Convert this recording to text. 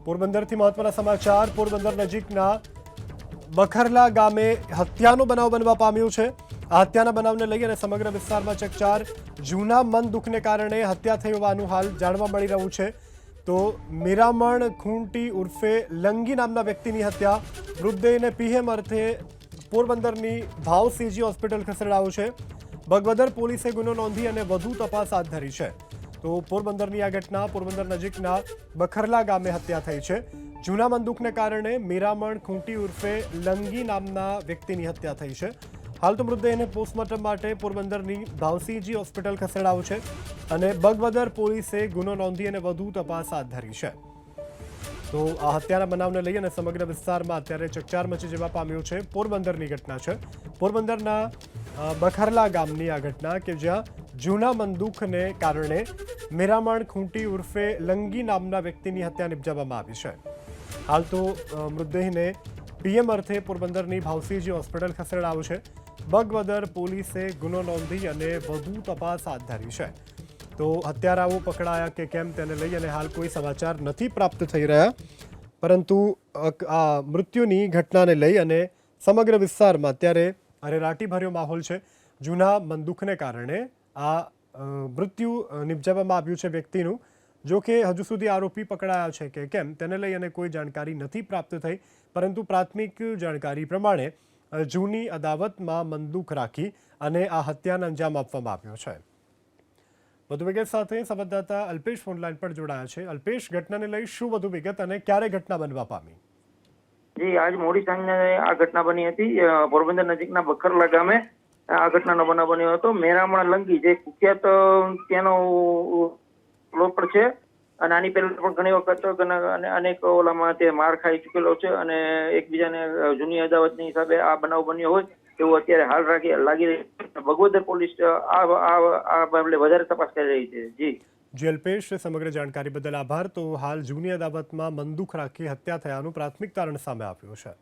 પોરબંદરથી મહત્વના સમાચાર। પોરબંદર નજીકના બખરલા ગામે હત્યાનો બનાવ બનવા પામ્યો છે। આ હત્યાના બનાવને લઈ અને સમગ્ર વિસ્તારમાં ચકચાર। જૂના મન દુઃખને કારણે હત્યા થઈ હોવાનું હાલ જાણવા મળી રહ્યું છે। તો મીરામણ ખૂંટી ઉર્ફે લંગી નામના વ્યક્તિની હત્યા। મૃતદેહને પીએમ અર્થે પોરબંદરની ભાવસીજી હોસ્પિટલ ખસેડાયો છે। બગવદર પોલીસે ગુનો નોંધી અને વધુ તપાસ હાથ ધરી છે। તો પોરબંદરની આ ઘટના પોરબંદર નજીકના બખરલા ગામે હત્યા થઈ છે। જૂના બંદૂકને કારણે મીરામણ ખૂંટી ઉર્ફે લંગી નામના વ્યક્તિની હત્યા થઈ છે। હાલ તો મૃતદેહને પોસ્ટમોર્ટમ માટે પોરબંદરની ભાવસીજી હોસ્પિટલ ખસેડાયો છે અને બગવદર પોલીસે ગુનો નોંધી અને વધુ તપાસ હાથ ધરી છે। તો આ હત્યાના બનાવને લઈ અને સમગ્ર વિસ્તારમાં અત્યારે ચકચાર મચી જવા પામ્યો છે। પોરબંદરની ઘટના છે। પોરબંદરના બખરલા ગામની આ ઘટના કે જ્યાં જૂના બંદૂકને કારણે મીરામણ ખૂંટી ઉર્ફે લંગી નામના વ્યક્તિની હત્યા નિપજાવવામાં આવી છે। હાલ તો મૃતદેહને પીએમ અર્થે પોરબંદરની ભાવસીજી હોસ્પિટલ ખસેડાયો છે। બગવદર પોલીસે ગુનો નોંધી અને વધુ તપાસ હાથ ધરી છે। તો હત્યારાઓ પકડાયા કે કેમ તેને લઈ અને હાલ કોઈ સમાચાર નથી પ્રાપ્ત થઈ રહ્યા, પરંતુ આ મૃત્યુની ઘટનાને લઈ અને સમગ્ર વિસ્તારમાં અત્યારે અરેરાટીભર્યો માહોલ છે। જૂના બંદૂકને કારણે આ મૃત્યુ નિપજાવવામાં આવ્યું છે વ્યક્તિનું। જો કે હજુ સુધી આરોપી પકડાયા છે કે કેમ તેને લઈ અને કોઈ જાણકારી નથી પ્રાપ્ત થઈ, પરંતુ પ્રાથમિક જાણકારી પ્રમાણે જૂની અદાવતમાં બંદૂક રાખી અને આ હત્યાને અંજામ આપવામાં આવ્યો છે। વધુ વિગત સાથે સંવાદદાતા અલ્પેશ ફોનલાઈન પર જોડાયા છે। અલ્પેશ, ઘટનાને લઈ શું વધુ વિગત અને ક્યારે ઘટના બનવા પામી? જી, આજ મોડી સાંજે આ ઘટના બની હતી। પોરબંદર નજીકના બખરલા ગામે આ ઘટનાનો બનાવ બન્યો હતો। મેરામણ લંગી જે કુખ્યાત ત્યાંનો લોકડ છે અને આની પહેલા પણ ઘણી વખત અનેક ઓલામાં તે માર ખાઈ ચૂકેલો છે અને એકબીજાને જૂની અદાવતની હિસાબે આ બનાવ બન્યો હોય એવું અત્યારે હાલ લાગી રહી છે। બગવદર પોલીસ આ મામલે વધારે તપાસ કરી રહી છે। જી અલ્પેશ, સમગ્ર જાણકારી બદલ આભાર। તો હાલ જૂની અદાવતમાં બંદૂક રાખી હત્યા થયાનું પ્રાથમિક તારણ સામે આવ્યું છે।